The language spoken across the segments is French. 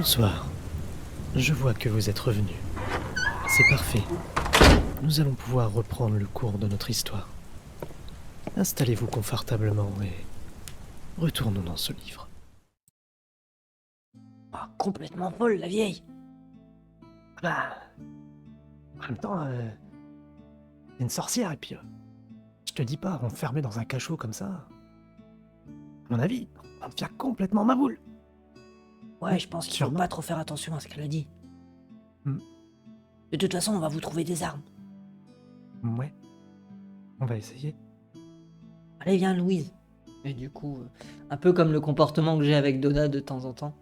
Bonsoir. Je vois que vous êtes revenu. C'est parfait. Nous allons pouvoir reprendre le cours de notre histoire. Installez-vous confortablement et retournons dans ce livre. Ah, complètement folle, la vieille. Bah, en même temps, c'est une sorcière et puis, je te dis pas, enfermée dans un cachot comme ça. À mon avis, on devient complètement ma boule. Ouais, je pense qu'il faut Sûrement. pas trop faire attention à ce qu'elle a dit. Hmm. De toute façon, on va vous trouver des armes. Ouais. On va essayer. Allez, viens, Louise. Et du coup, un peu comme le comportement que j'ai avec Donna de temps en temps.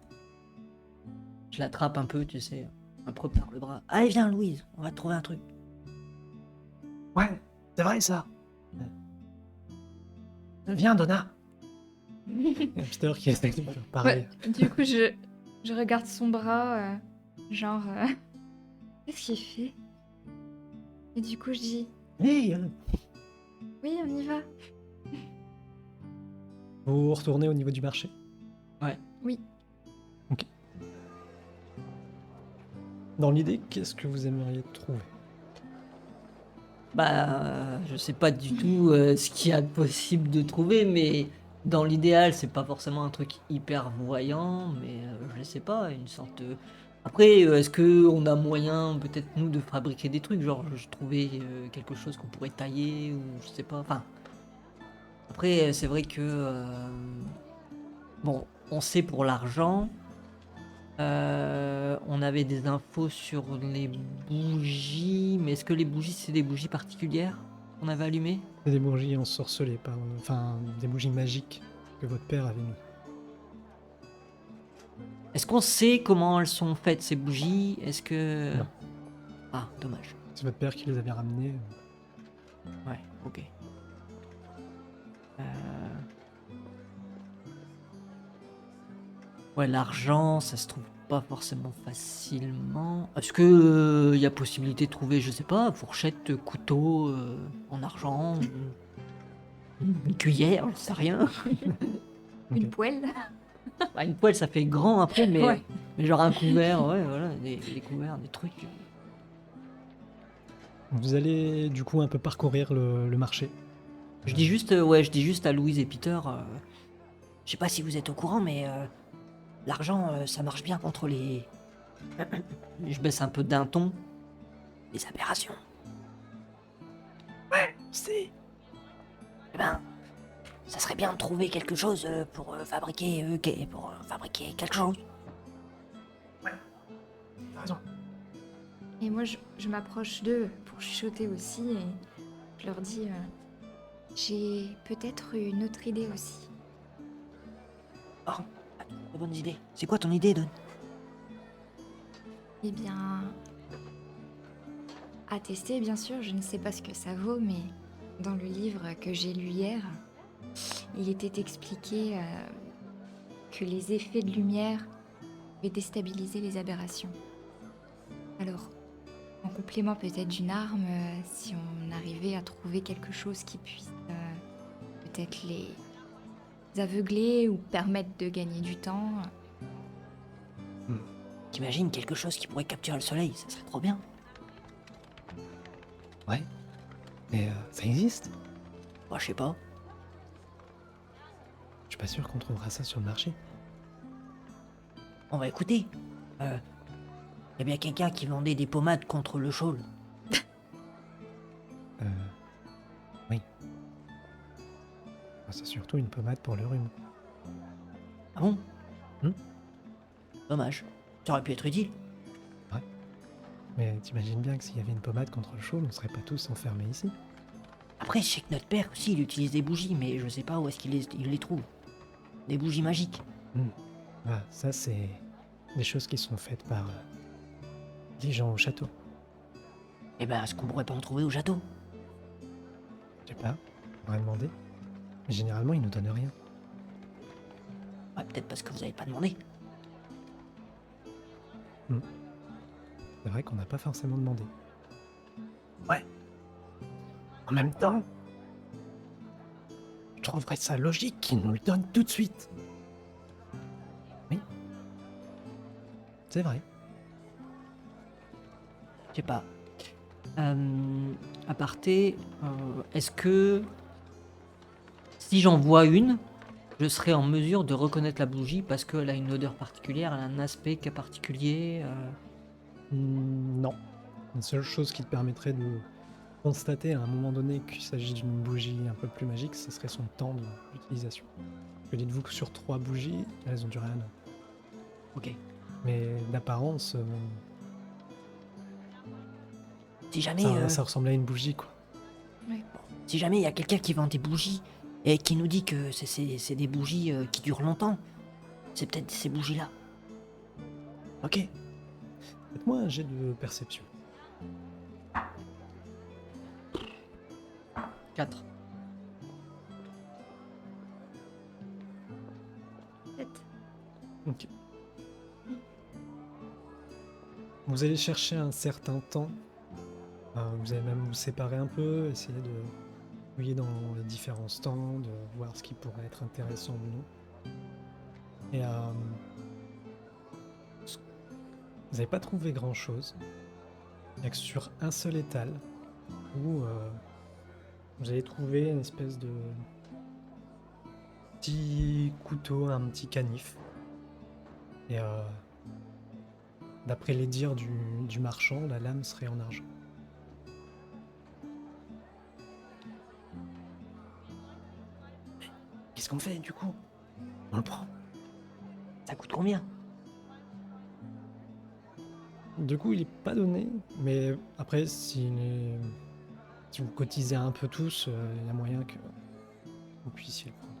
Je l'attrape un peu, tu sais, un peu par le bras. Allez, viens, Louise, on va te trouver un truc. Ouais, c'est vrai ça. Viens, Donna. Hamster qui essaie de faire pareil. Ouais, du coup, je regarde son bras, genre, qu'est-ce qu'il fait? Et du coup, je dis, Hey, oui, on y va. vous retournez au niveau du marché? Ouais. Oui. Ok. Dans l'idée, qu'est-ce que vous aimeriez trouver? Bah, je sais pas du tout ce qu'il y a de possible de trouver, mais dans l'idéal, c'est pas forcément un truc hyper voyant, mais je sais pas, une sorte de... Après, est-ce que on a moyen, peut-être nous, de fabriquer des trucs, genre je trouvais quelque chose qu'on pourrait tailler, ou je sais pas, enfin... Après, c'est vrai que... bon, on sait pour l'argent, on avait des infos sur les bougies, mais est-ce que les bougies, c'est des bougies particulières qu'on avait allumées? C'est des bougies ensorcelées par... Enfin, des bougies magiques que votre père avait mis. Est-ce qu'on sait comment elles sont faites, ces bougies? Est-ce que... Non. Ah, dommage. C'est votre père qui les avait ramenées. Ouais, ok. Euh, Ouais, l'argent, ça se trouve pas forcément facilement. Est-ce que y a possibilité de trouver, je sais pas, fourchette, couteau en argent, une cuillère, je sais rien. Ok. Une poêle. Bah, une poêle, ça fait grand après, mais, Ouais. mais genre un couvert, ouais, voilà, des couverts, des trucs. Vous allez du coup un peu parcourir le marché. Je dis juste, ouais, je dis juste à Louise et Peter, je sais pas si vous êtes au courant, mais l'argent, ça marche bien contre les... Je baisse un peu d'un ton. Les aberrations. Si. Eh ben, ça serait bien de trouver quelque chose pour fabriquer quelque chose. T'as raison. Et moi, je m'approche d'eux pour chuchoter aussi et je leur dis, j'ai peut-être une autre idée aussi. Oh, de bonnes idées. C'est quoi ton idée, Don? Eh bien, à tester, bien sûr, je ne sais pas ce que ça vaut, mais dans le livre que j'ai lu hier, il était expliqué que les effets de lumière pouvaient déstabiliser les aberrations. Alors, en complément peut-être d'une arme, si on arrivait à trouver quelque chose qui puisse peut-être les aveugler ou permettre de gagner du temps. T'imagines quelque chose qui pourrait capturer le soleil, ça serait trop bien. Ouais. Mais ça existe? Bah, je sais pas. Je suis pas sûr qu'on trouvera ça sur le marché. On va écouter. Y a bien quelqu'un qui vendait des pommades contre le chôle. Oui. Ah, c'est surtout une pommade pour le rhume. Ah bon? Hmm. Dommage. Ça aurait pu être utile. Mais t'imagines bien que s'il y avait une pommade contre le chaud, on serait pas tous enfermés ici. Après, je sais que notre père aussi, il utilise des bougies, mais je sais pas où est-ce il les trouve. Des bougies magiques. Ah, ça c'est des choses qui sont faites par les gens au château. Eh ben, est-ce qu'on pourrait pas en trouver au château? Je sais pas, on va demander. Mais généralement, ils nous donnent rien. Ouais, peut-être parce que vous avez pas demandé. C'est vrai qu'on n'a pas forcément demandé. Ouais. En même temps, je trouverais ça logique qu'ils nous le donnent tout de suite. Oui. C'est vrai. Je sais pas. Aparté, est-ce que si j'en vois une, je serai en mesure de reconnaître la bougie parce qu'elle a une odeur particulière, elle a un aspect qui est particulier Non. La seule chose qui te permettrait de constater à un moment donné qu'il s'agit d'une bougie un peu plus magique, ce serait son temps d'utilisation. Que dites-vous que sur 3 bougies, elles ont duré 1 an. Ok. Mais d'apparence, Si jamais, ça ressemblait à une bougie, quoi. Ouais. si jamais il y a quelqu'un qui vend des bougies et qui nous dit que c'est des bougies qui durent longtemps, c'est peut-être ces bougies-là. Ok. Faites-moi un jet de perception. 4. 7. Ok. Vous allez chercher un certain temps. Vous allez même vous séparer un peu, essayer de fouiller dans les différents stands, de voir ce qui pourrait être intéressant ou non. Et vous n'avez pas trouvé grand-chose. Il n'y a que sur un seul étal où vous allez trouver une espèce de petit couteau, un petit canif. Et d'après les dires du marchand, la lame serait en argent. Qu'est-ce qu'on fait du coup? On le prend. Ça coûte combien? Du coup, il est pas donné, mais après, si vous cotisez un peu tous, il y a moyen que vous puissiez le prendre.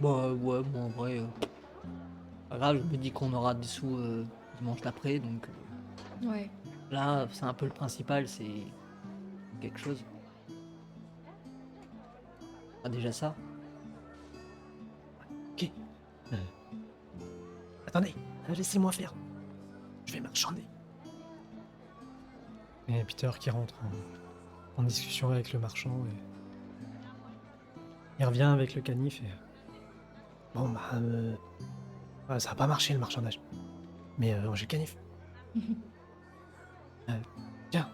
Bah ouais, bon en vrai, pas grave, je me dis qu'on aura des sous dimanche d'après, donc Ouais. là c'est un peu le principal, c'est quelque chose. Ah déjà ça? Ok. Attendez, laissez-moi faire. Je vais marchander. Et Peter qui rentre en discussion avec le marchand et il revient avec le canif et bon bah ça va pas marché le marchandage. Mais j'ai le canif. Tiens.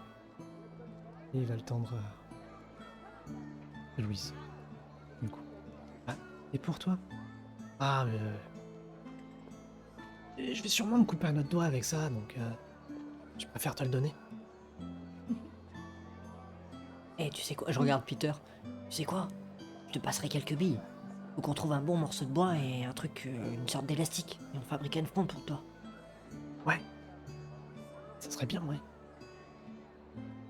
Et il va le tendre à Louise. Du coup. Ah, et pour toi? Ah je vais sûrement me couper un autre doigt avec ça, donc je préfère te le donner. Eh, tu sais quoi? Je regarde Peter. Tu sais quoi? Je te passerai quelques billes. Faut qu'on trouve un bon morceau de bois et un truc, une sorte d'élastique. Et on fabrique une fronde pour toi. Ouais. Ça serait bien, ouais.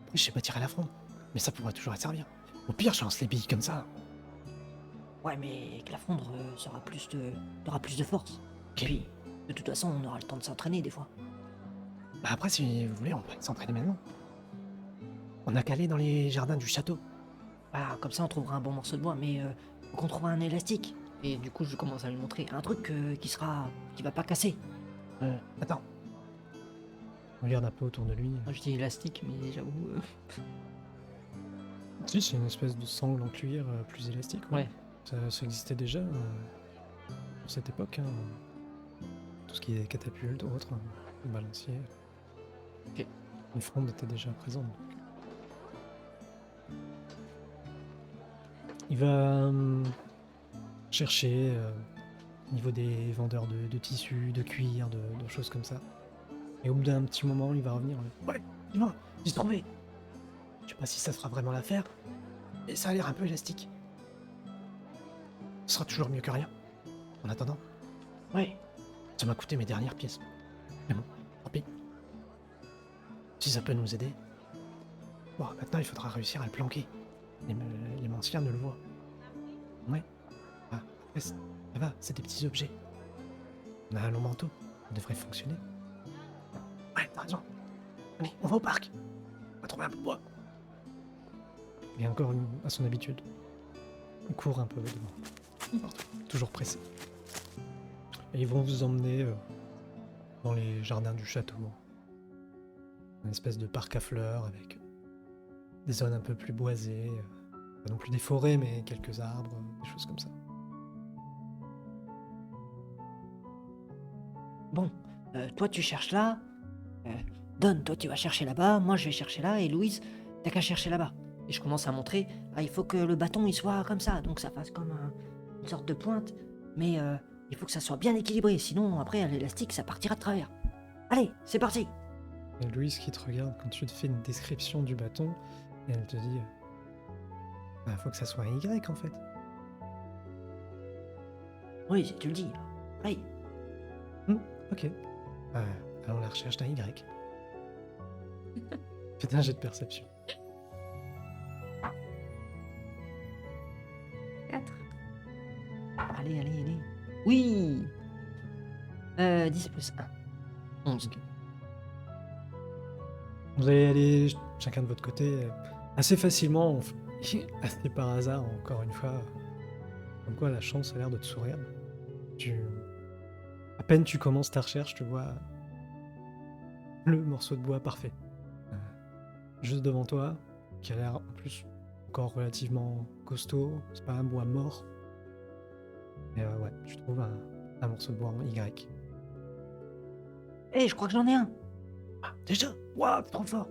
Après, je sais pas tirer à la fronde, mais ça pourrait toujours servir. Au pire, je lance les billes comme ça. Ouais, mais avec la fondre, t'auras plus de force. Ok. Et puis, de toute façon, on aura le temps de s'entraîner des fois. Bah après, si vous voulez, on peut s'entraîner maintenant. On a qu'à aller dans les jardins du château. Ah, comme ça, on trouvera un bon morceau de bois, mais faut qu'on trouve un élastique. Et du coup, je commence à lui montrer un truc qui va pas casser. Attends. On regarde un peu autour de lui. Moi, je dis élastique, mais j'avoue. Si, c'est une espèce de sangle en cuir plus élastique. Ouais. Ça existait déjà à cette époque. Hein. Tout ce qui est catapulte, autre, balancier. Ok. Une fronde était déjà présente. Donc. Il va chercher au niveau des vendeurs de tissus, de cuir, de choses comme ça. Et au bout d'un petit moment, il va revenir. Ouais, dis-moi, j'ai trouvé. Je sais pas si ça fera vraiment l'affaire, mais ça a l'air un peu élastique. Ce sera toujours mieux que rien. En attendant, Ouais. ça m'a coûté mes dernières pièces. Mais bon, tant pis. Si ça peut nous aider. Bon, maintenant il faudra réussir à le planquer. Les manciens ne le voient. Ouais. Ah, après, ça va, c'est des petits objets. On a un long manteau, ça devrait fonctionner. Ouais, t'as raison. Allez, on va au parc. On va trouver un peu de bois. Et encore à son habitude. Il court un peu devant. Toujours pressé. Et ils vont vous emmener dans les jardins du château. Une espèce de parc à fleurs avec des zones un peu plus boisées. Pas non plus des forêts, mais quelques arbres, des choses comme ça. bon, toi tu cherches là, euh, Don, toi tu vas chercher là-bas, moi je vais chercher là, et Louise, t'as qu'à chercher là-bas. Et je commence à montrer, ah, il faut que le bâton il soit comme ça, donc ça fasse comme une sorte de pointe, mais il faut que ça soit bien équilibré, sinon après à l'élastique ça partira de travers. Allez, c'est parti. Et Louise qui te regarde quand tu te fais une description du bâton, et elle te dit bah, faut que ça soit un Y en fait. Oui, si tu le dis. Oui. Ok. Allons à la recherche d'un Y. Faites un jet de perception. 4. Allez, allez, allez. Oui 10 plus 1. 11. Vous allez aller chacun de votre côté assez facilement, assez par hasard, encore une fois. Comme quoi la chance a l'air de te sourire. À peine tu commences ta recherche, tu vois le morceau de bois parfait. Juste devant toi, qui a l'air en plus encore relativement costaud, c'est pas un bois mort. Et ouais, tu trouves un morceau de bois en Y. Eh, je crois que j'en ai un. Ah, déjà? Waouh, t'es trop fort!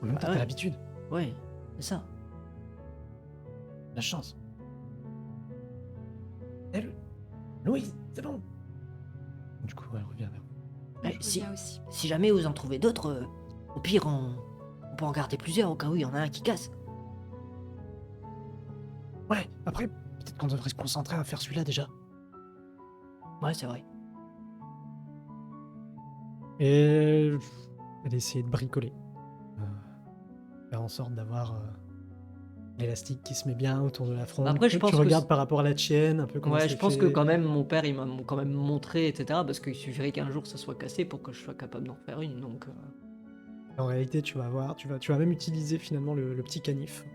En même temps, Ah ouais. t'as l'habitude, Ouais, c'est ça. la chance. Elle, Louise, c'est bon! Du coup, elle revient vers vous. Ouais, Je reviens aussi. Si jamais vous en trouvez d'autres, au pire, on peut en garder plusieurs au cas où il y en a un qui casse. Ouais, après, peut-être qu'on devrait se concentrer à faire celui-là déjà. Ouais, c'est vrai. Et elle essaie de bricoler. Faire en sorte d'avoir l'élastique qui se met bien autour de la fronde. Après, je Tu pense que regardes c'est- par rapport à la tienne, un peu comment Ouais, c'est je pense que fait. quand même, mon père, il m'a quand même montré, etc. Parce qu'il suffirait qu'un jour ça soit cassé pour que je sois capable d'en faire une. Donc, En réalité, tu vas voir, tu vas même utiliser finalement le petit canif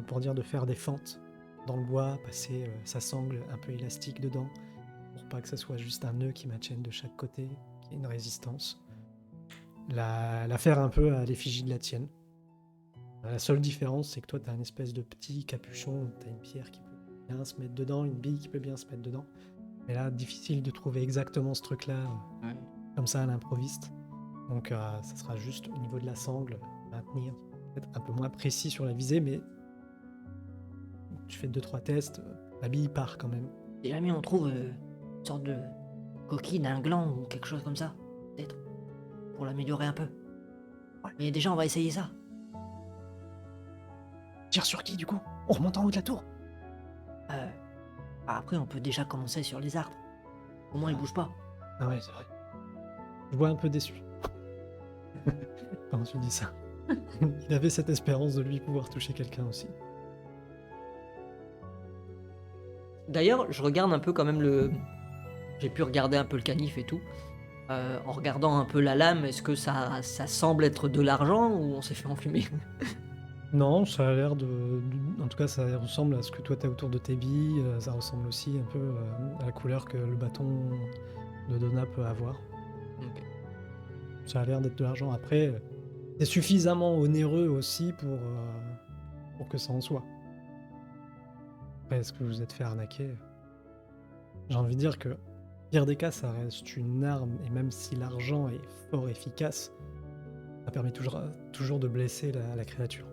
pour dire de faire des fentes dans le bois, passer sa sangle un peu élastique dedans, pour pas que ça soit juste un nœud qui maintienne de chaque côté, qui ait une résistance. La faire un peu à l'effigie de la tienne. La seule différence, c'est que toi, tu as une espèce de petit capuchon, tu as une pierre qui peut bien se mettre dedans, une bille qui peut bien se mettre dedans. Mais là, difficile de trouver exactement ce truc-là, ouais. comme ça, à l'improviste. Donc, ça sera juste au niveau de la sangle, maintenir, peut-être un peu moins précis sur la visée, mais tu fais 2-3 tests, la bille part quand même. Si jamais on trouve une sorte de coquille d'un gland ou quelque chose comme ça, peut-être, pour l'améliorer un peu. Ouais. Mais déjà, on va essayer ça. Tire sur qui, du coup? On remonte en haut de la tour? Après, on peut déjà commencer sur les arbres. Au moins, ils bougent pas. Ah ouais, c'est vrai. Je vois un peu déçu. Quand tu dis ça. Il avait cette espérance de lui pouvoir toucher quelqu'un aussi. D'ailleurs, je regarde un peu quand même le. J'ai pu regarder un peu le canif et tout. En regardant un peu la lame, est-ce que ça semble être de l'argent ou on s'est fait enfumer? Non, ça a l'air en tout cas, ça ressemble à ce que toi t'as autour de tes billes. Ça ressemble aussi un peu à la couleur que le bâton de Donna peut avoir. Ok. Ça a l'air d'être de l'argent. Après, c'est suffisamment onéreux aussi pour que ça en soit. Après, est-ce que vous vous êtes fait arnaquer? J'ai envie de dire que, pire des cas, ça reste une arme, et même si l'argent est fort efficace, ça permet toujours de blesser la créature.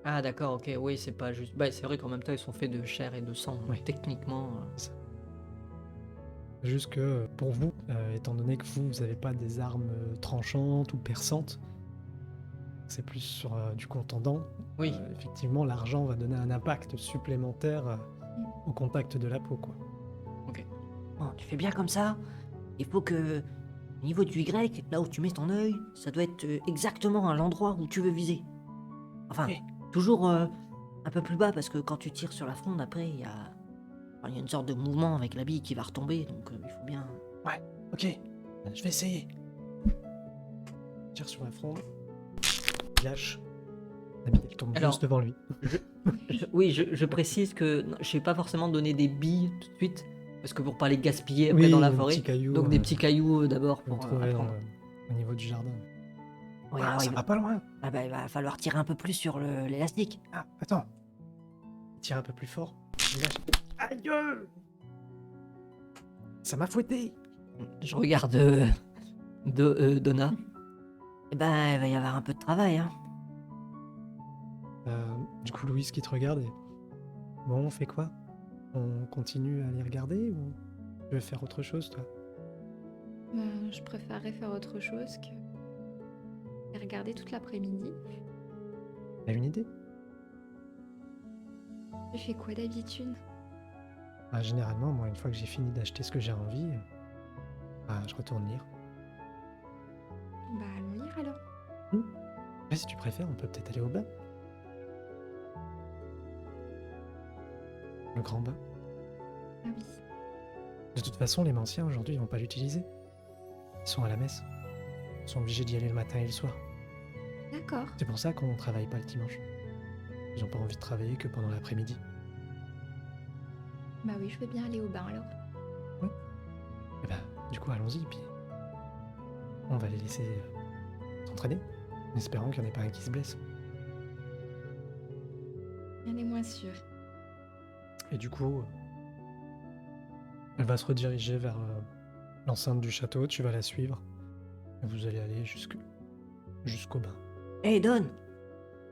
Ah d'accord, ok, oui, c'est pas juste. Bah, c'est vrai qu'en même temps, ils sont faits de chair et de sang, donc Oui. techniquement. Juste que pour vous, étant donné que vous n'avez pas des armes tranchantes ou perçantes, c'est plus sur du contendant. Oui. Effectivement, l'argent va donner un impact supplémentaire au contact de la peau, quoi. Bon, tu fais bien comme ça. Il faut que, au niveau du Y, là où tu mets ton œil, ça doit être exactement à l'endroit où tu veux viser. Enfin, Oui. toujours un peu plus bas, parce que quand tu tires sur la fronde, après, il y a une sorte de mouvement avec la bille qui va retomber, donc il faut bien... Ok, je vais essayer. Tire sur la fronde. Lâche. La bille elle tombe Alors- juste devant lui. Oui, je précise que non, je vais pas forcément donner des billes tout de suite, parce que pour pas les gaspiller après Oui, dans la des forêt. petits cailloux, Donc des petits cailloux d'abord Vous pour trouvez apprendre. au niveau du jardin. Oui, Ah, alors, ça va pas loin. ah bah, il va falloir tirer un peu plus sur l'élastique. Ah, attends. Tire un peu plus fort. Il lâche. Aïe! Ça m'a fouetté. Je regarde Donna. Eh ben, il va y avoir un peu de travail, hein. Du coup, Louise qui te regarde et... Bon, on fait quoi? On continue à les regarder ou tu veux faire autre chose, toi? Je préférerais faire autre chose que regarder toute l'après-midi. T'as une idée? Tu fais quoi d'habitude? Bah, généralement, moi, une fois que j'ai fini d'acheter ce que j'ai envie, bah, je retourne lire. Bah, allons lire alors. Mais si tu préfères, on peut peut-être aller au bain. Le grand bain. Ah oui. De toute façon, les Manciens, aujourd'hui, ils vont pas l'utiliser. Ils sont à la messe. Ils sont obligés d'y aller le matin et le soir. D'accord. C'est pour ça qu'on travaille pas le dimanche. Ils ont pas envie de travailler que pendant l'après-midi. Bah oui, je veux bien aller au bain alors. Et bah, du coup, allons-y, puis on va les laisser s'entraîner, en espérant qu'il n'y en ait pas un qui se blesse. Rien n'est moins sûr. Et du coup, elle va se rediriger vers l'enceinte du château, tu vas la suivre, et vous allez aller jusqu'au bain. Hey Don,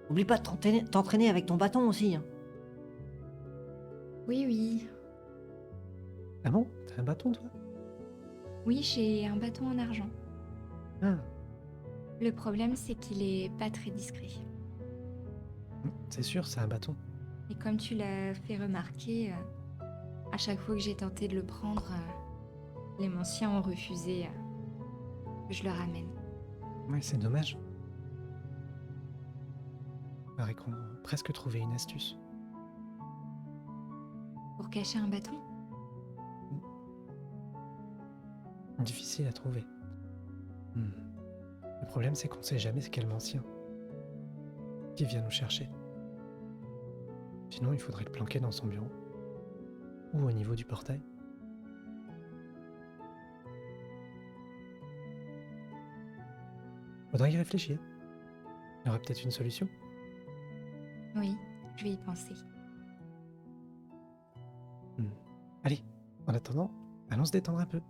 oublie pas de t'entraîner avec ton bâton aussi, hein. Oui, oui. Ah bon? T'as un bâton, toi? Oui, j'ai un bâton en argent. Ah, Le problème, c'est qu'il est pas très discret. c'est sûr, c'est un bâton. Et comme tu l'as fait remarquer, à chaque fois que j'ai tenté de le prendre, les Manciens ont refusé que je le ramène. Ouais, c'est dommage. Il paraît qu'on a presque trouvé une astuce. Pour cacher un bâton? Difficile à trouver. Le problème, c'est qu'on sait jamais c'est quel Mancien qui vient nous chercher. Sinon, il faudrait le planquer dans son bureau. Ou au niveau du portail. Faudrait y réfléchir. Il y aura peut-être une solution. Oui, je vais y penser. Allez, en attendant, allons se détendre un peu.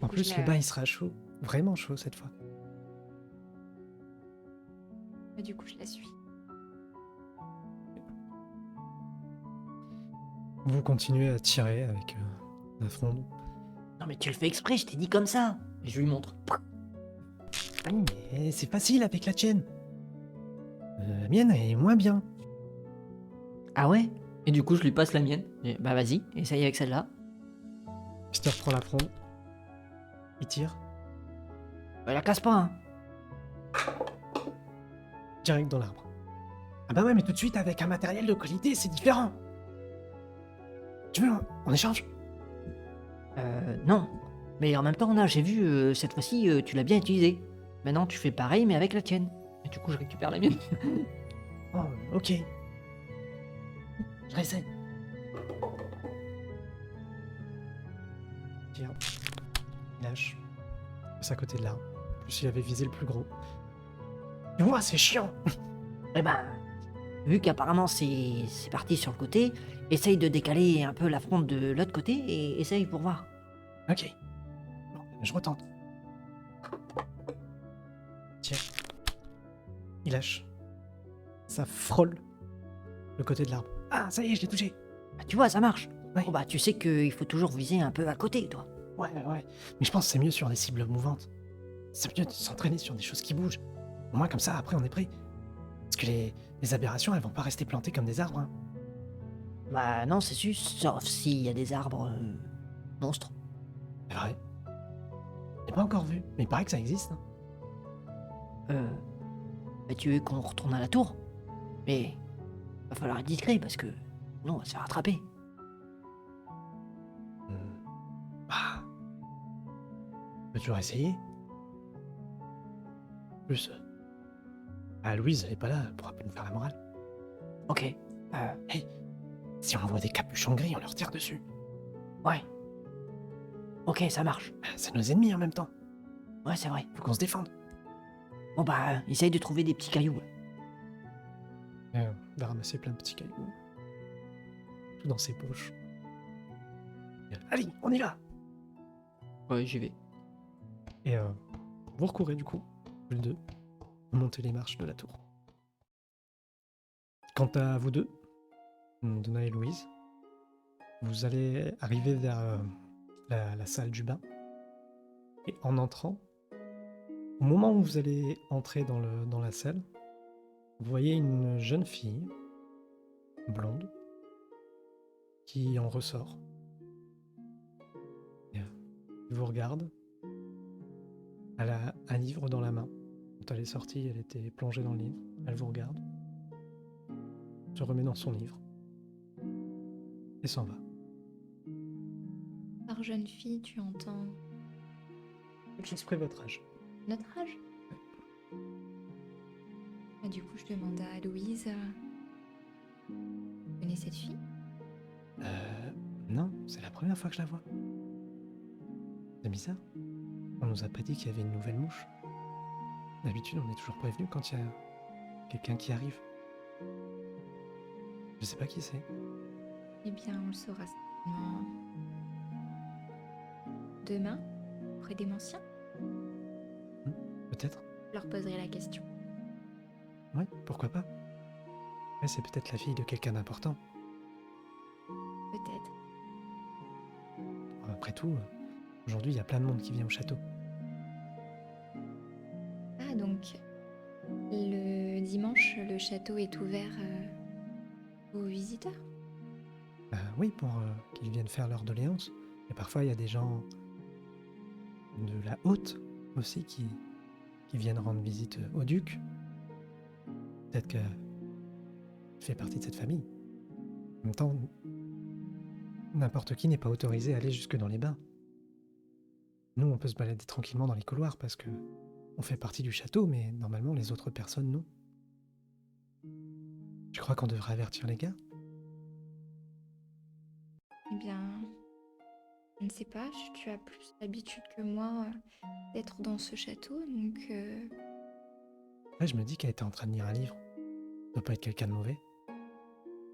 En coup, plus, je le la- bain, il sera chaud. Vraiment chaud cette fois. Du coup, je la suis. Vous continuez à tirer avec la fronde. Non mais tu le fais exprès, je t'ai dit comme ça. Et je lui montre. Oui, mais c'est facile avec la tienne. La mienne est moins bien. Ah ouais? Et du coup, je lui passe la mienne. Et bah vas-y, essaye avec celle-là. Peter prend la fronde. Il tire. La casse pas, hein. Direct dans l'arbre. Ah bah ouais, mais tout de suite avec un matériel de qualité, c'est différent. Tu veux, on échange? Non. Mais en même temps, là, j'ai vu, cette fois-ci, tu l'as bien utilisé. Maintenant, tu fais pareil, mais avec la tienne. Et du coup, je récupère la mienne. Oh, ok. Je réessaye. Tiens. Il lâche. C'est à côté de l'arbre. En plus, il avait visé le plus gros. Tu vois, c'est chiant. Eh ben, vu qu'apparemment c'est parti sur le côté, essaye de décaler un peu la fronde de l'autre côté et essaye pour voir. Ok. Bon, je retente. Tiens. Il lâche. Ça frôle le côté de l'arbre. Ah, ça y est, je l'ai touché. Bah, tu vois, ça marche. Ouais. Bon bah, tu sais qu'il faut toujours viser un peu à côté, toi. Ouais. Mais je pense que c'est mieux sur des cibles mouvantes. C'est mieux de s'entraîner sur des choses qui bougent. Au moins, comme ça, après, on est prêt. Parce que les aberrations, elles vont pas rester plantées comme des arbres. Hein. Bah non, c'est sûr, sauf s'il y a des arbres monstres. C'est vrai. J'ai pas encore vu, mais il paraît que ça existe. Hein. Bah, tu veux qu'on retourne à la tour? Mais va falloir être discret parce que sinon on va se faire attraper. Bah. On peut toujours essayer. En plus. Louise, elle est pas là, elle pourra pas nous faire la morale. Ok. Hey, si on envoie des capuchons gris, on leur tire dessus. Ouais. Ok, ça marche. C'est nos ennemis en même temps. Ouais, c'est vrai. Faut qu'on se défende. Bon bah, essaye de trouver des petits cailloux. On va ramasser plein de petits cailloux. Tout dans ses poches. Allez, on y va. Ouais, j'y vais. Et vous recourez du coup, tous les deux, vous montez les marches de la tour. Quant à vous deux, Donna et Louise, vous allez arriver vers la salle du bain. Et en entrant, au moment où vous allez entrer dans la salle, vous voyez une jeune fille, blonde, qui en ressort. Et, elle vous regarde. Elle a un livre dans la main. Quand elle est sortie, elle était plongée dans le livre. Elle vous regarde, se remet dans son livre et s'en va. Par jeune fille, tu entends Juste près votre âge. notre âge? Ah, du coup, je demande à Louise, tu connais cette fille? Non, c'est la première fois que je la vois. C'est bizarre. On nous a pas dit qu'il y avait une nouvelle mouche. D'habitude, on est toujours prévenu quand il y a quelqu'un qui arrive. Je sais pas qui c'est. Eh bien, on le saura certainement demain, auprès des Manciens. Peut-être. Je leur poserai la question. Ouais, pourquoi pas. Ouais, c'est peut-être la fille de quelqu'un d'important. Peut-être. Après tout, aujourd'hui, il y a plein de monde qui vient au château. Ah, donc, le dimanche, le château est ouvert aux visiteurs? Oui, pour qu'ils viennent faire leur doléance. Et parfois, il y a des gens de la haute aussi qui viennent rendre visite au duc. Peut-être qu'elle fait partie de cette famille. En même temps, n'importe qui n'est pas autorisé à aller jusque dans les bains. Nous, on peut se balader tranquillement dans les couloirs parce que on fait partie du château, mais normalement, les autres personnes, non. Je crois qu'on devrait avertir les gars. Eh bien, je ne sais pas, tu as plus l'habitude que moi d'être dans ce château, donc Ouais, je me dis qu'elle était en train de lire un livre. Ça doit pas être quelqu'un de mauvais.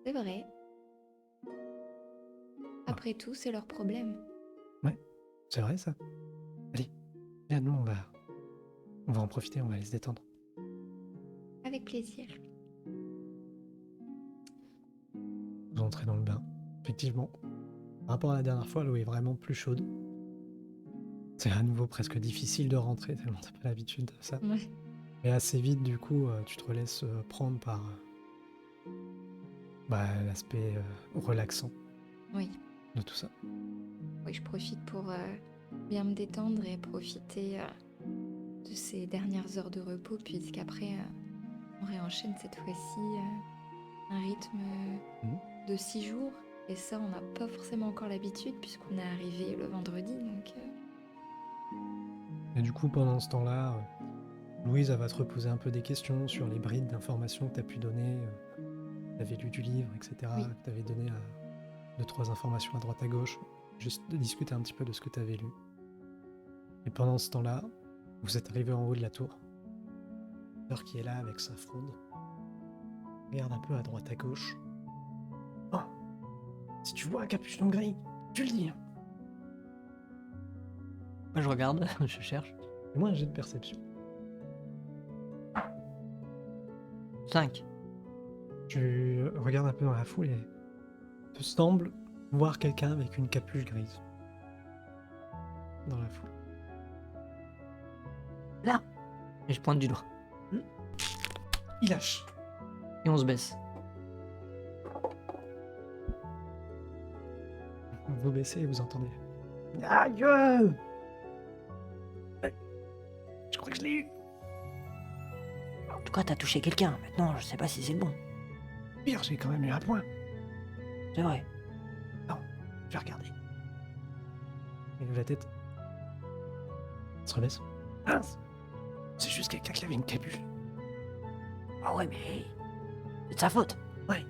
c'est vrai. Après tout, c'est leur problème. C'est vrai, ça. Allez, viens, nous, on va en profiter, on va aller se détendre. Avec plaisir. Vous entrez dans le bain. Effectivement, par rapport à la dernière fois, l'eau est vraiment plus chaude. C'est à nouveau presque difficile de rentrer tellement t'as pas l'habitude de ça. Ouais. Et assez vite, du coup, tu te laisses prendre par l'aspect relaxant Oui. de tout ça. Oui, je profite pour bien me détendre et profiter de ces dernières heures de repos, puisqu'après, on réenchaîne cette fois-ci un rythme de 6 jours. Et ça, on n'a pas forcément encore l'habitude, puisqu'on est arrivé le vendredi, donc... Et du coup, pendant ce temps-là, Louise, elle va te reposer un peu des questions sur les brides d'informations que tu as pu donner. Tu avais lu du livre, etc. Oui. Que tu avais donné à 2-3 informations à droite à gauche. Juste de discuter un petit peu de ce que tu avais lu. Et pendant ce temps-là, vous êtes arrivé en haut de la tour. L'heure qui est là avec sa fronde. Regarde un peu à droite à gauche. Oh, si tu vois un capuchon gris, tu le dis. Hein. Moi, je regarde, je cherche. Fais-moi un jet de perception. 5. Tu regardes un peu dans la foule et te semble voir quelqu'un avec une capuche grise. Dans la foule. Là. Et je pointe du doigt. Il lâche. Et on se baisse. Vous baissez et vous entendez. Aïe! Je crois que je l'ai eu. En tout cas, t'as touché quelqu'un. Maintenant, je sais pas si c'est bon. Pire, j'ai quand même eu un point. C'est vrai. Je vais regarder. Il lève la tête. Il se rebaisse. Mince! C'est juste quelqu'un qui avait une capuche. Ah ouais, mais... c'est de sa faute. Ouais.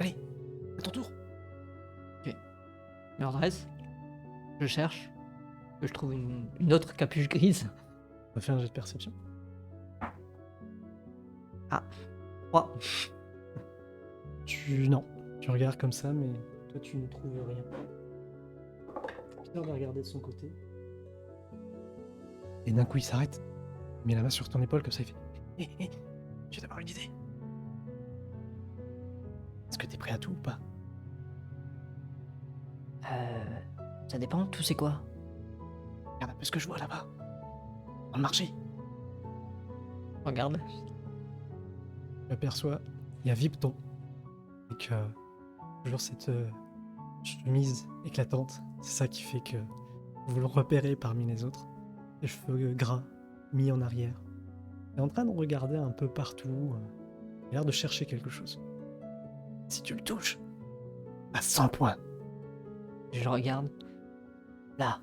Allez, à ton tour. Je me redresse. Je cherche. Je trouve une autre capuche grise. On va faire un jet de perception. 3. Non. Tu regardes comme ça, mais toi tu ne trouves rien. Peter va regarder de son côté. Et d'un coup, il s'arrête. Il met la main sur ton épaule comme ça, il fait hé, hé, je viens d'avoir une idée. Est-ce que t'es prêt à tout ou pas? Ça dépend, tout c'est quoi? Regarde un peu ce que je vois là-bas. Dans le marché. Regarde. Tu aperçois, il y a Vipton. Avec toujours cette chemise éclatante. C'est ça qui fait que vous le repérez parmi les autres. Les cheveux gras, mis en arrière. Il est en train de regarder un peu partout. Il a l'air de chercher quelque chose. Si tu le touches, à 100 points. Je regarde. Là.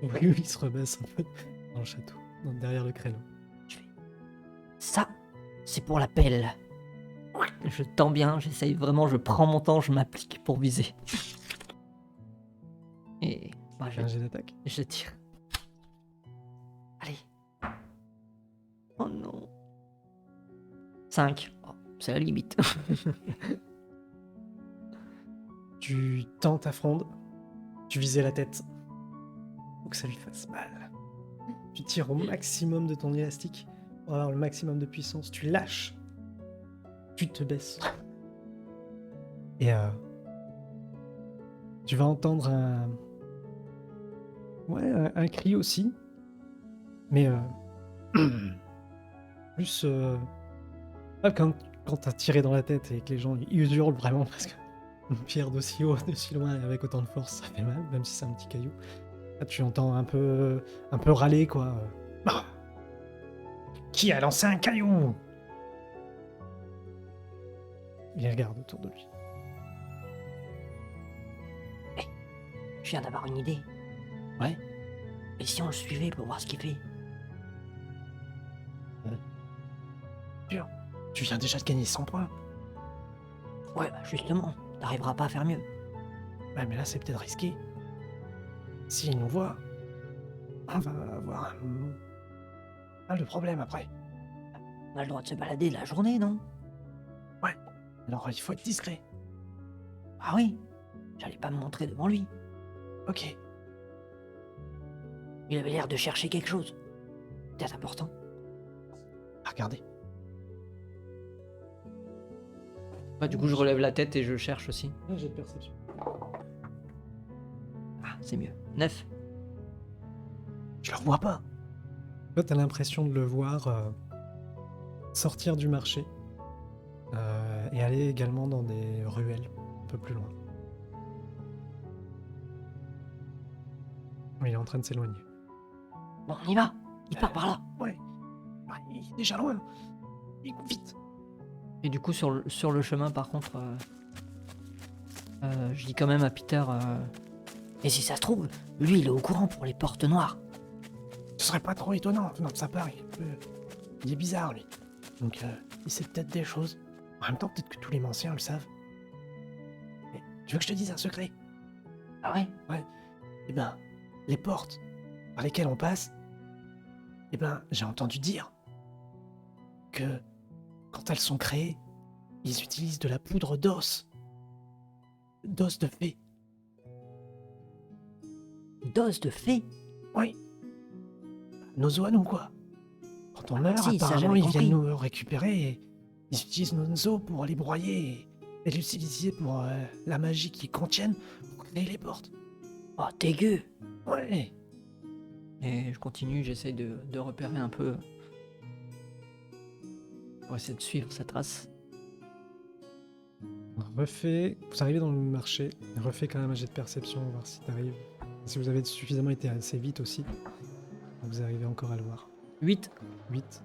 Oui, il se rebaisse un peu dans le château, derrière le créneau. Ça, c'est pour la pelle. Je tends bien, j'essaye vraiment, je prends mon temps, je m'applique pour viser. Et bah, J'ai un jet d'attaque. je tire. Allez. Oh non. 5. Oh, c'est la limite. Tu tends ta fronde, tu visais la tête. Faut que ça lui fasse mal. Tu tires au maximum de ton élastique pour avoir le maximum de puissance. Tu lâches. Tu te baisses. Et tu vas entendre un... Ouais, un cri aussi. Mais plus... pas quand t'as tiré dans la tête et que les gens ils hurlent vraiment parce que une pierre d'aussi haut, d'aussi loin et avec autant de force, ça fait mal, même si c'est un petit caillou. Là, tu entends un peu râler, quoi. Ah, qui a lancé un caillou? Il regarde autour de lui. Je viens d'avoir une idée. Ouais. Et si on le suivait pour voir ce qu'il fait? Tu viens déjà de gagner 100 points. Ouais, bah justement, t'arriveras pas à faire mieux. Ouais, mais là, c'est peut-être risqué. S'il nous voit, on va avoir le problème après. On a le droit de se balader la journée, non? Alors, il faut être discret. Ah oui, j'allais pas me montrer devant lui. Ok. Il avait l'air de chercher quelque chose. Peut-être important. Regardez. Bah, du coup, je relève la tête et je cherche aussi. Un jet de perception. Ah, c'est mieux. 9. Je le revois pas. Toi, t'as l'impression de le voir sortir du marché et aller également dans des ruelles un peu plus loin. Il est en train de s'éloigner. Bon, on y va. Il part par là. Ouais. Il est déjà loin. Il court vite. Et du coup, sur le chemin, par contre, je dis quand même à Peter... Et si ça se trouve, lui, il est au courant pour les portes noires. Ce serait pas trop étonnant venant de sa part. Il est bizarre, lui. Donc, il sait peut-être des choses. En même temps, peut-être que tous les Manciens le savent. Mais, tu veux que je te dise un secret? Ah ouais? Eh ben, les portes par lesquelles on passe, eh ben, j'ai entendu dire que quand elles sont créées, ils utilisent de la poudre d'os. D'os de fée. D'os de fée? Oui. Nos os à nous, quoi. Quand on meurt, si, ça, apparemment, j'avais ils viennent compris. nous récupérer et ils utilisent nos os pour les broyer et les utiliser pour la magie qu'ils contiennent pour créer les portes. Oh, dégueu! Ouais. Et je continue, j'essaye de repérer un peu. Pour essayer de suivre sa trace. Vous arrivez dans le marché, refais quand même un jet de perception, voir si t'arrives. Si vous avez suffisamment été assez vite aussi, vous arrivez encore à le voir. 8. 8.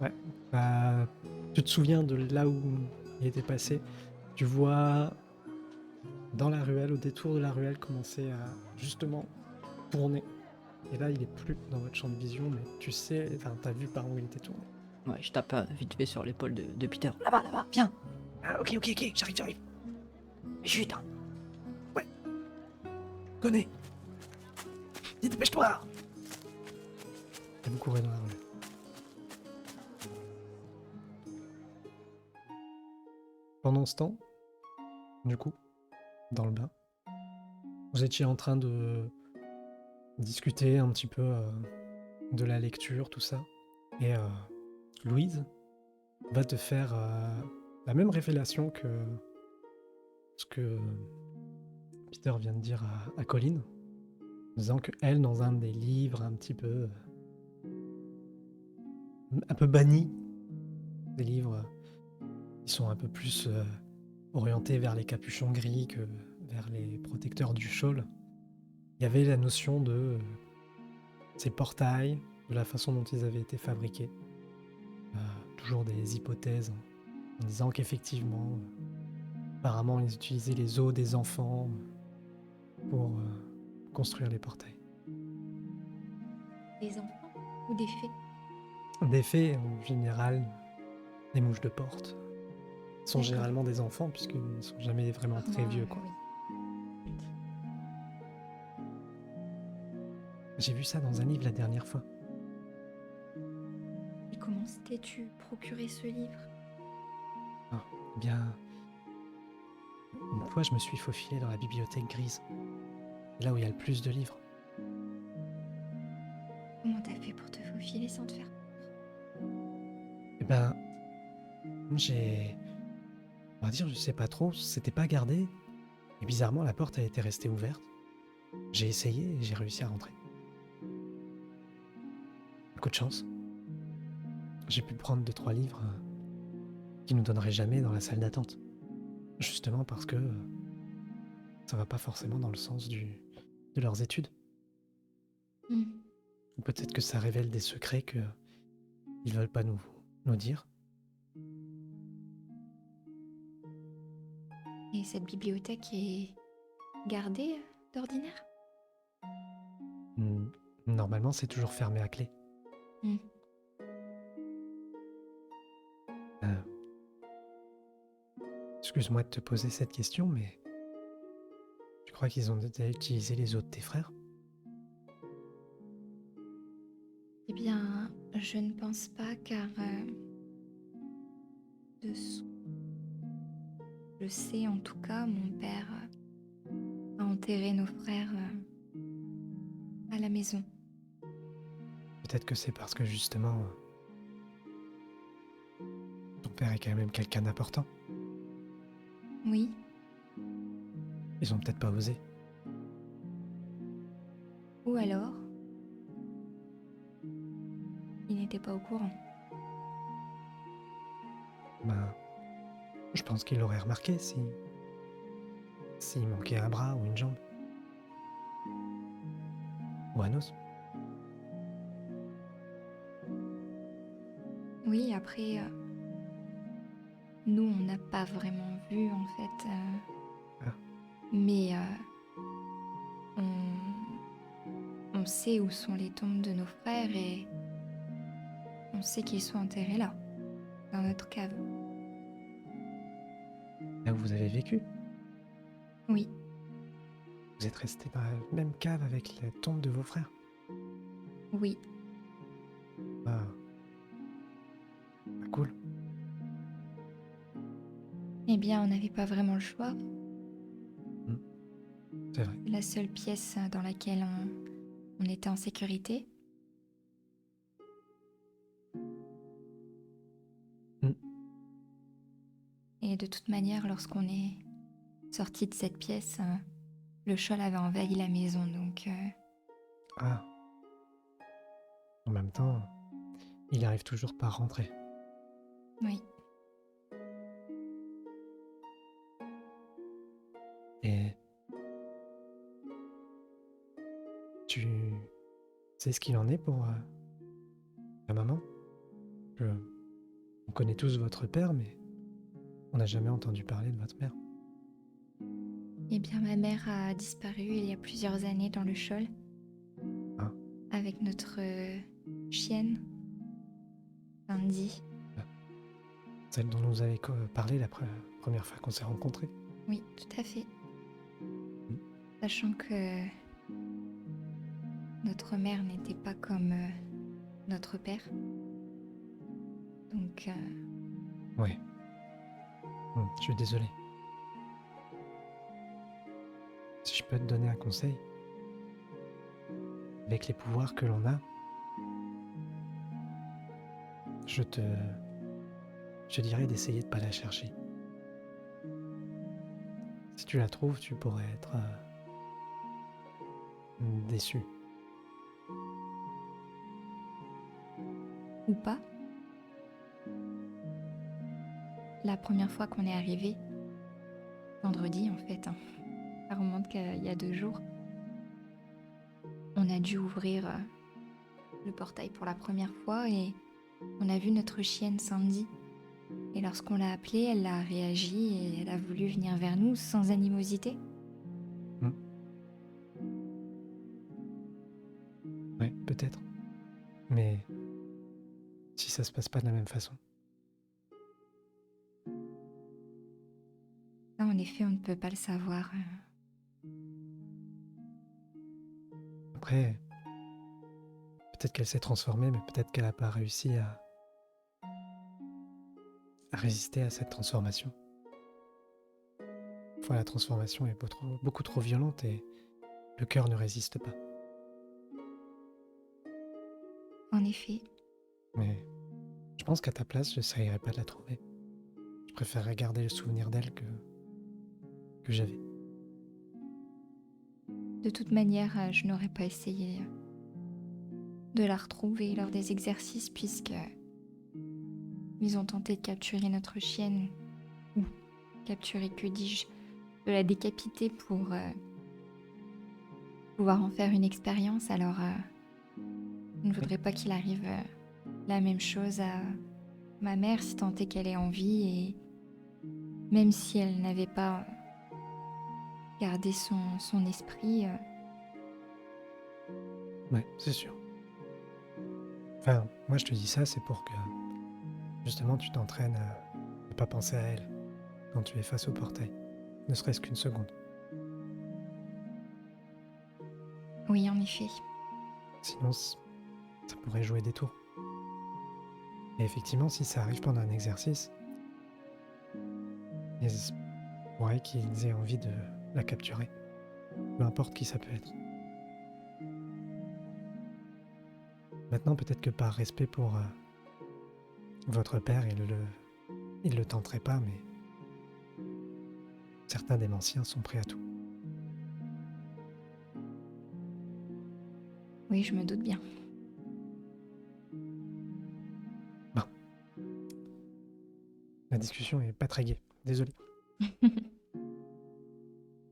Ouais. Bah, tu te souviens de là où il était passé. Tu vois dans la ruelle, au détour de la ruelle, commencer à justement tourner. Et là, il est plus dans votre champ de vision, mais tu sais, enfin, t'as vu par où il était tourné. Ouais, je tape vite fait sur l'épaule de Peter. Là-bas, viens! Ah, ok, j'arrive. Mais chut, hein. Connais. Vite, dépêche-toi. Et vous courez dans la rue. Pendant ce temps, du coup, dans le bain, Vous étiez en train de discuter un petit peu de la lecture, tout ça. Et Louise va te faire la même révélation que ce que Peter vient de dire à Colin, en disant que elle, dans un des livres un peu bannis, des livres qui sont un peu plus orientés vers les capuchons gris que vers les protecteurs du shawl, il y avait la notion de ces portails, de la façon dont ils avaient été fabriqués. Toujours des hypothèses en disant qu'effectivement, apparemment, ils utilisaient les os des enfants pour construire les portails. Des enfants ou des fées? Des fées, en général, les mouches de porte, sont D'accord. généralement des enfants, puisqu'ils ne sont jamais vraiment très Moi, vieux, quoi. oui. J'ai vu ça dans un livre la dernière fois. Et comment t'es-tu procuré ce livre? Eh bien, une fois, je me suis faufilé dans la bibliothèque grise, là où il y a le plus de livres. Comment t'as fait pour te faufiler sans te faire... Eh ben, on va dire, je sais pas trop, c'était pas gardé, et bizarrement, la porte a été restée ouverte. J'ai essayé et j'ai réussi à rentrer. Un coup de chance. J'ai pu prendre 2-3 livres qui nous donneraient jamais dans la salle d'attente. Justement parce que ça va pas forcément dans le sens de leurs études. Hmm. Ou peut-être que ça révèle des secrets que ils veulent pas nous dire. Et cette bibliothèque est gardée d'ordinaire? Normalement, c'est toujours fermé à clé. Hmm. Excuse-moi de te poser cette question, mais tu crois qu'ils ont déjà utilisé les os de tes frères? Eh bien, je ne pense pas, car de ce je sais en tout cas, mon père a enterré nos frères à la maison. Peut-être que c'est parce que justement, ton père est quand même quelqu'un d'important. Oui, Ils ont peut-être pas osé. ou alors, il n'était pas au courant. Ben, je pense qu'il l'aurait remarqué s'il manquait un bras ou une jambe. Ou un os. Oui, après, nous, on n'a pas vraiment vu en fait, Ah. mais on sait où sont les tombes de nos frères et on sait qu'ils sont enterrés là, dans notre cave. Là où vous avez vécu, Oui, vous êtes resté dans la même cave avec la tombe de vos frères. oui. Ah. Cool. Eh bien, on n'avait pas vraiment le choix. C'est vrai. La seule pièce dans laquelle on était en sécurité. Et de toute manière, lorsqu'on est sorti de cette pièce, le Scholl avait envahi la maison, donc Ah. En même temps, il arrive toujours pas à rentrer. oui. Et tu sais ce qu'il en est pour la maman? On connaît tous votre père, mais on n'a jamais entendu parler de votre mère. Eh bien, ma mère a disparu il y a plusieurs années dans le Scholl. Ah. Avec notre chienne, Sandy. Celle dont nous avez parlé la première fois qu'on s'est rencontrés. Oui, tout à fait. Sachant que notre mère n'était pas comme notre père. Donc, Ouais. Je suis désolé. Si je peux te donner un conseil, avec les pouvoirs que l'on a, je te, je dirais d'essayer de pas la chercher. Si tu la trouves, tu pourrais être déçu. Ou pas. La première fois qu'on est arrivé, vendredi en fait, hein, ça remonte qu'il y a 2 jours, on a dû ouvrir le portail pour la première fois et on a vu notre chienne Sandy. Et lorsqu'on l'a appelée, elle a réagi et elle a voulu venir vers nous sans animosité. Hmm. Ouais, peut-être. Mais si ça se passe pas de la même façon. Ça, en effet, on ne peut pas le savoir. Après, peut-être qu'elle s'est transformée, mais peut-être qu'elle n'a pas réussi à résister à cette transformation. Parfois, la transformation est beaucoup trop violente et le cœur ne résiste pas. En effet, Mais je pense qu'à ta place, je n'essayerais pas de la trouver. Je préférerais garder le souvenir d'elle que j'avais. de toute manière, je n'aurais pas essayé de la retrouver lors des exercices puisque ils ont tenté de capturer notre chienne, ou capturer, que dis-je, de la décapiter pour pouvoir en faire une expérience. Alors, je ne voudrais pas qu'il arrive la même chose à ma mère si tant est qu'elle est en vie et même si elle n'avait pas gardé son esprit. Ouais, c'est sûr. Enfin, moi je te dis ça, c'est pour que justement tu t'entraînes à ne pas penser à elle quand tu es face au portail, ne serait-ce qu'une seconde. Oui, en effet. Sinon, ça pourrait jouer des tours. Et effectivement, si ça arrive pendant un exercice, il se pourrait qu'ils aient envie de la capturer, peu importe qui ça peut être. Maintenant, peut-être que par respect pour votre père, il le tenterait pas, mais certains démentiens sont prêts à tout. Oui, je me doute bien. Bon, la discussion est pas très gaie, désolé.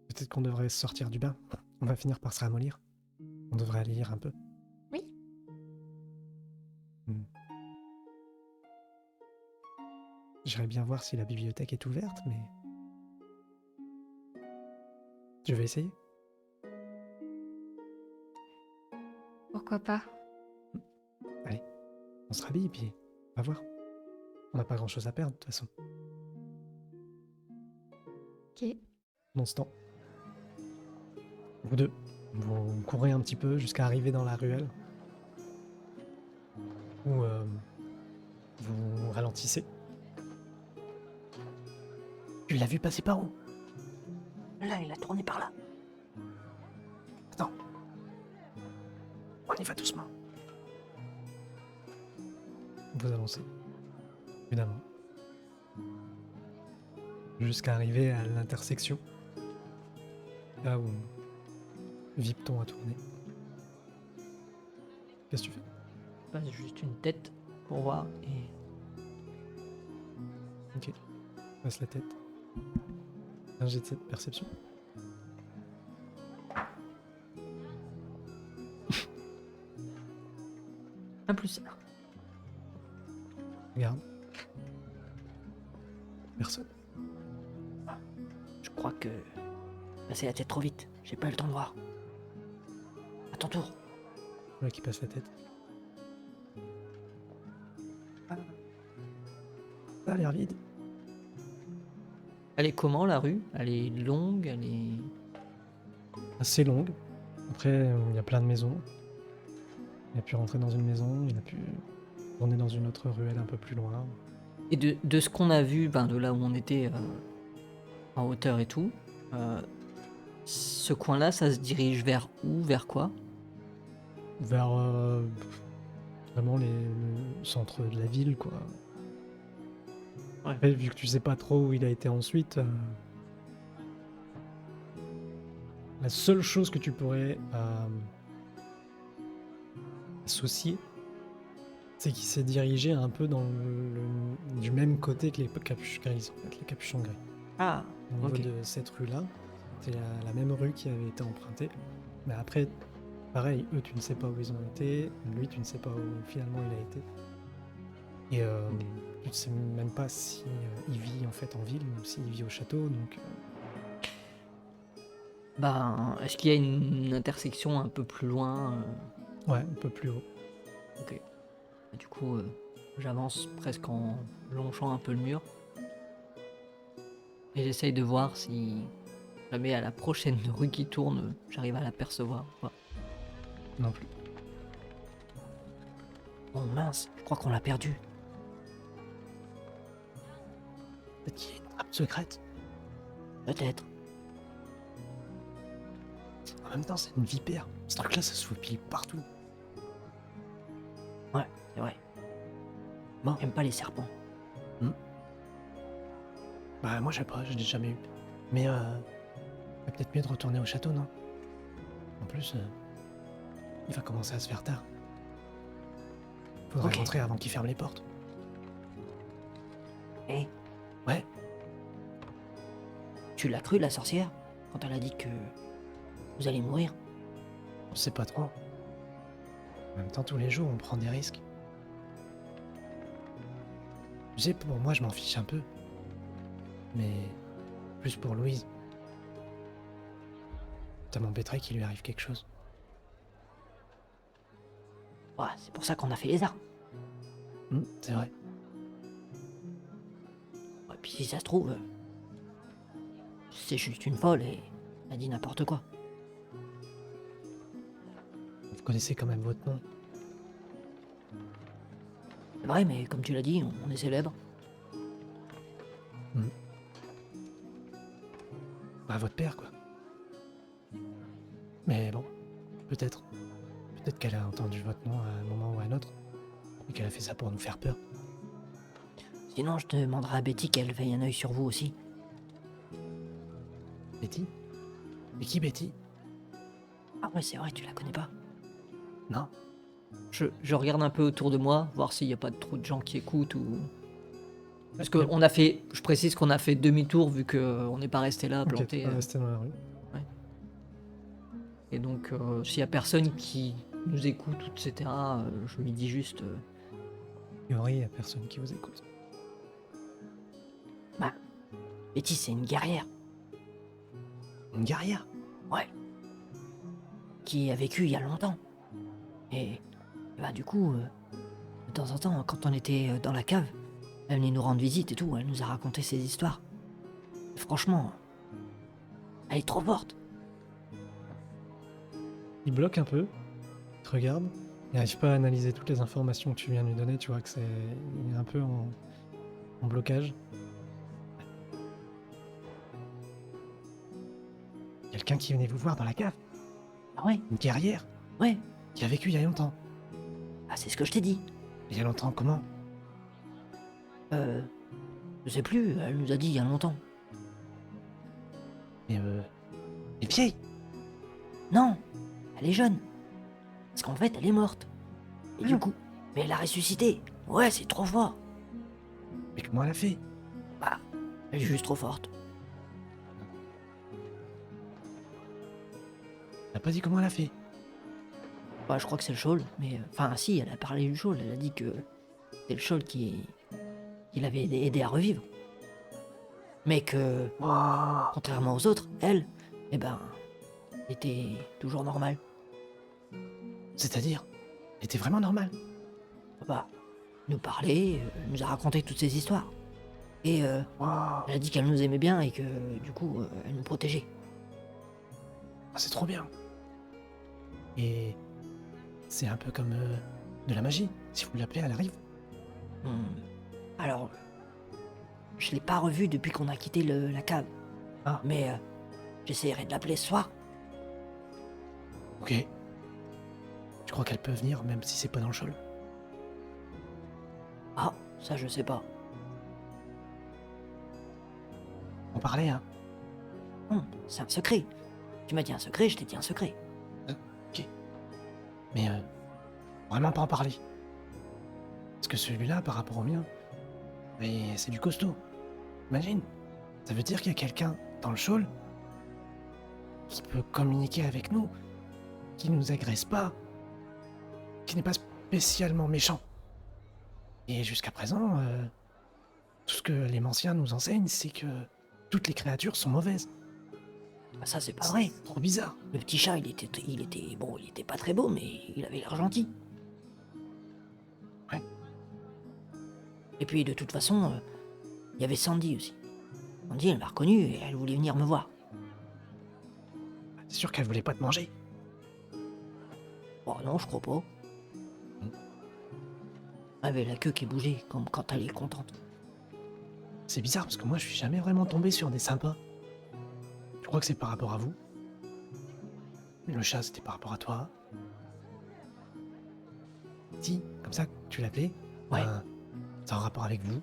Peut-être qu'on devrait sortir du bain. On va finir par se ramollir. On devrait aller lire un peu. Oui. J'irais bien voir si la bibliothèque est ouverte, mais je vais essayer. Pourquoi pas? Allez, on se rhabille, puis on va voir. On n'a pas grand-chose à perdre, de toute façon. Ok. Dans ce temps, vous deux, vous courez un petit peu jusqu'à arriver dans la ruelle, où vous ralentissez. Tu l'as vu passer par où? Là, il a tourné par là. Attends. On y va doucement. Vous avancez, évidemment, jusqu'à arriver à l'intersection, là où Vipton a tourné. Qu'est-ce que tu fais? Je passe juste une tête pour voir et Ok, passe la tête. Un jet de cette perception. un plus. Regarde. Personne. Je crois que passer la tête trop vite. J'ai pas eu le temps de voir. À ton tour. Ouais, qui passe la tête. Ça a l'air vide. Elle est comment la rue? Elle est longue, elle est... Assez longue. Après, il y a plein de maisons. Il a pu rentrer dans une maison, il a pu tourner dans une autre ruelle un peu plus loin. Et de ce qu'on a vu, ben, de là où on était en hauteur et tout, Ce coin-là, ça se dirige vers où? Vers quoi? Vers vraiment le centre de la ville, quoi. Ouais. Après, vu que tu sais pas trop où il a été ensuite, la seule chose que tu pourrais associer, c'est qu'il s'est dirigé un peu du même côté que les capuches grises, en fait, les capuchons gris. Ah, Au niveau ok. de cette rue-là, c'était la même rue qui avait été empruntée. Mais après, pareil, eux, tu ne sais pas où ils ont été. Lui, tu ne sais pas où finalement il a été. Et tu ne sais même pas si il vit en fait en ville ou s'il vit au château. Donc, Ben, est-ce qu'il y a une intersection un peu plus loin? ouais, un peu plus haut. Ok. Du coup, j'avance presque en longeant un peu le mur. Et j'essaye de voir si jamais à la prochaine rue qui tourne, j'arrive à l'apercevoir. Ouais. Non plus. Oh mince, je crois qu'on l'a perdu. Peut-être qu'il y a une trappe secrète. Peut-être. En même temps, c'est une vipère. Ce truc-là, ça se faupile partout. Ouais, c'est vrai. Bon. J'aime pas les serpents. Bah, moi, je sais pas, je l'ai jamais eu. Mais c'est peut-être mieux de retourner au château, non? En plus, il va commencer à se faire tard. Faudrait Ok. rentrer avant qu'il ferme les portes. Eh, Ouais, tu l'as cru la sorcière quand elle a dit que vous allez mourir? on sait pas trop. En même temps, tous les jours, on prend des risques. Tu sais, pour moi, je m'en fiche un peu. Mais plus pour Louise. Ça m'embêterait qu'il lui arrive quelque chose. Ouais, c'est pour ça qu'on a fait les armes. C'est vrai. Ouais, puis si ça se trouve, c'est juste une folle et elle a dit n'importe quoi. Vous connaissez quand même votre nom. C'est vrai, mais comme tu l'as dit, on est célèbre. Bah, votre père, quoi. Mais bon, peut-être. Peut-être qu'elle a entendu votre nom à un moment ou à un autre. Et qu'elle a fait ça pour nous faire peur. Sinon, je demanderai à Betty qu'elle veille un œil sur vous aussi. Betty? Mais qui Betty? Ah ouais, c'est vrai, tu la connais pas. Non? Je regarde un peu autour de moi, voir s'il n'y a pas trop de gens qui écoutent ou... Parce Ok. qu'on a fait, je précise qu'on a fait demi-tour vu qu'on n'est pas resté là Ok, planté. t'es pas resté dans la rue. Et donc, s'il y a personne qui nous écoute, etc., je lui dis juste... A priori, il y a personne qui vous écoute. Bah, Betty, c'est une guerrière. Une guerrière? Ouais. Qui a vécu il y a longtemps. Et bah du coup, de temps en temps, quand on était dans la cave, elle venait nous rendre visite et tout, elle nous a raconté ses histoires. Franchement, elle est trop forte. Il bloque un peu, il te regarde, il n'arrive pas à analyser toutes les informations que tu viens de lui donner, tu vois que il est un peu en blocage. Quelqu'un qui venait vous voir dans la cave? Ah ouais, Une guerrière? ouais. Qui a vécu il y a longtemps? Ah, c'est ce que je t'ai dit. Il y a longtemps, comment? Je sais plus, elle nous a dit il y a longtemps. Mais les vieille? Non, elle est jeune. Parce qu'en fait, elle est morte. Et du Ah. coup, mais elle a ressuscité. Ouais, c'est trop fort. Mais comment elle a fait? Bah, elle est juste trop forte. Elle a pas dit comment elle a fait. Bah, je crois que c'est le Shawl, mais... Enfin, si, elle a parlé du Shawl, elle a dit que c'est le Shawl qui l'avait aidé à revivre. Mais que, Wow. contrairement aux autres, elle, eh ben, était toujours normale. C'est-à-dire? Elle était vraiment normale. Bah, nous parlait, nous a raconté toutes ces histoires. Et Wow. elle a dit qu'elle nous aimait bien et que, du coup, elle nous protégeait. Ah, c'est trop bien. Et c'est un peu comme de la magie. Si vous l'appelez, elle arrive. Alors, je l'ai pas revue depuis qu'on a quitté la cave. Ah. Mais J'essaierai de l'appeler ce soir. Ok. Tu crois qu'elle peut venir même si c'est pas dans le shoal? Ah, ça je sais pas. On parlait, hein? C'est un secret. Tu m'as dit un secret, je t'ai dit un secret. Mais vraiment pas en parler. Parce que celui-là, par rapport au mien, mais c'est du costaud. Imagine, ça veut dire qu'il y a quelqu'un dans le shoal qui peut communiquer avec nous, qui nous agresse pas, qui n'est pas spécialement méchant. Et jusqu'à présent, tout ce que les Manciens nous enseignent, c'est que toutes les créatures sont mauvaises. Bah ça c'est pas vrai. C'est trop bizarre. Le petit chat, il était pas très beau, mais il avait l'air gentil. Ouais. Et puis de toute façon, il y avait Sandy aussi. Sandy, elle m'a reconnu et elle voulait venir me voir. C'est sûr qu'elle voulait pas te manger. Oh non, je crois pas. Elle avait la queue qui bougeait, comme quand elle est contente. C'est bizarre parce que moi je suis jamais vraiment tombé sur des sympas. Je crois que c'est par rapport à vous. Le chat c'était par rapport à toi. Si, comme ça tu l'appelais. Ouais. C'est en rapport avec vous.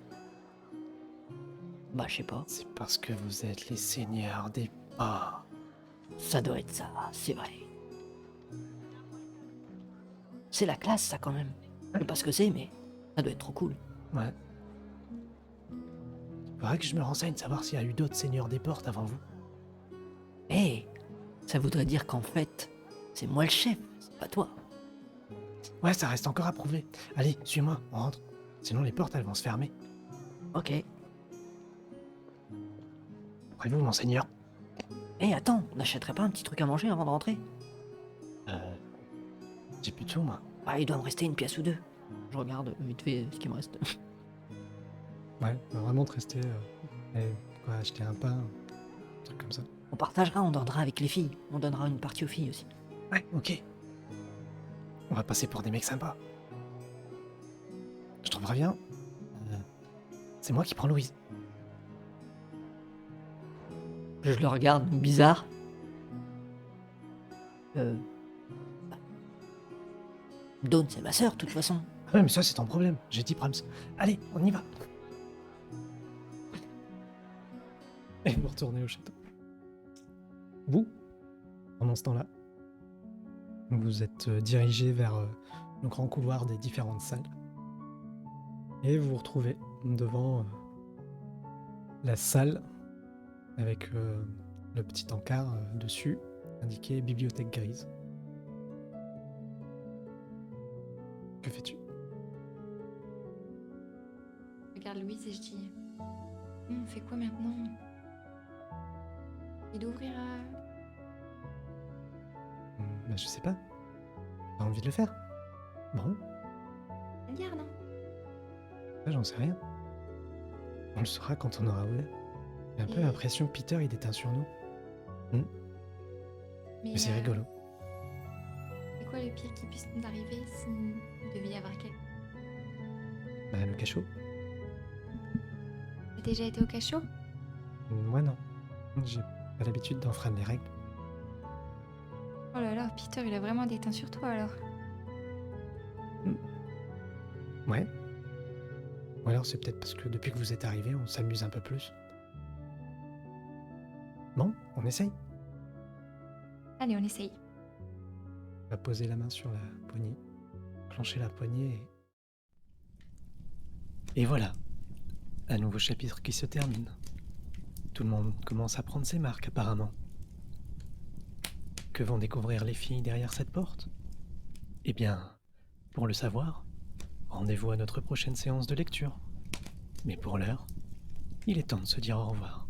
Bah je sais pas. C'est parce que vous êtes les seigneurs des ports. Ça doit être ça, c'est vrai. C'est la classe ça quand même. Je sais pas ce que c'est, mais ça doit être trop cool. Ouais. Faudrait que je me renseigne, savoir s'il y a eu d'autres seigneurs des portes avant vous. Eh, ça voudrait dire qu'en fait, c'est moi le chef, c'est pas toi. Ouais, ça reste encore à prouver. Allez, suis-moi, on rentre. Sinon les portes elles vont se fermer. Ok. Après vous, monseigneur. Eh attends, on n'achèterait pas un petit truc à manger avant de rentrer? J'ai plus de sous, moi. Ah, il doit me rester une pièce ou deux. Je regarde vite fait ce qui me reste. Ouais, on va vraiment te rester. Acheter un pain, un truc comme ça. On partagera, on donnera avec les filles. On donnera une partie aux filles aussi. Ouais, ok. On va passer pour des mecs sympas. Je te reviens. C'est moi qui prends Louise. Je le regarde, bizarre. Dawn, c'est ma sœur, de toute façon. Ouais, mais ça c'est ton problème. J'ai dit Prams. Allez, on y va. Et vous retournez au château. Vous, pendant ce temps-là, vous êtes dirigé vers le grand couloir des différentes salles. Et vous vous retrouvez devant la salle avec le petit encart dessus, indiqué bibliothèque grise. Que fais-tu? Je regarde Louise et je dis on fait quoi maintenant? Et d'ouvrir Bah, je sais pas. T'as envie de le faire? Bon, la garde, hein? ça j'en sais rien. On le saura quand on aura ouvert. J'ai un peu Et- l'impression que Peter il déteint sur nous. Mais c'est rigolo. C'est quoi le pire qui puisse nous arriver s'il devait y avoir quelqu'un? Bah, le cachot? T'as déjà été au cachot? Moi non. J'ai pas l'habitude d'enfreindre les règles. Oh là là, Peter, il a vraiment des teintes sur toi alors. Ouais. Ou alors c'est peut-être parce que depuis que vous êtes arrivés, on s'amuse un peu plus. Bon, on essaye. Allez, on essaye. On va poser la main sur la poignée, clencher la poignée et voilà. Un nouveau chapitre qui se termine. Tout le monde commence à prendre ses marques apparemment. Que vont découvrir les filles derrière cette porte? Eh bien, pour le savoir, rendez-vous à notre prochaine séance de lecture. Mais pour l'heure, il est temps de se dire au revoir.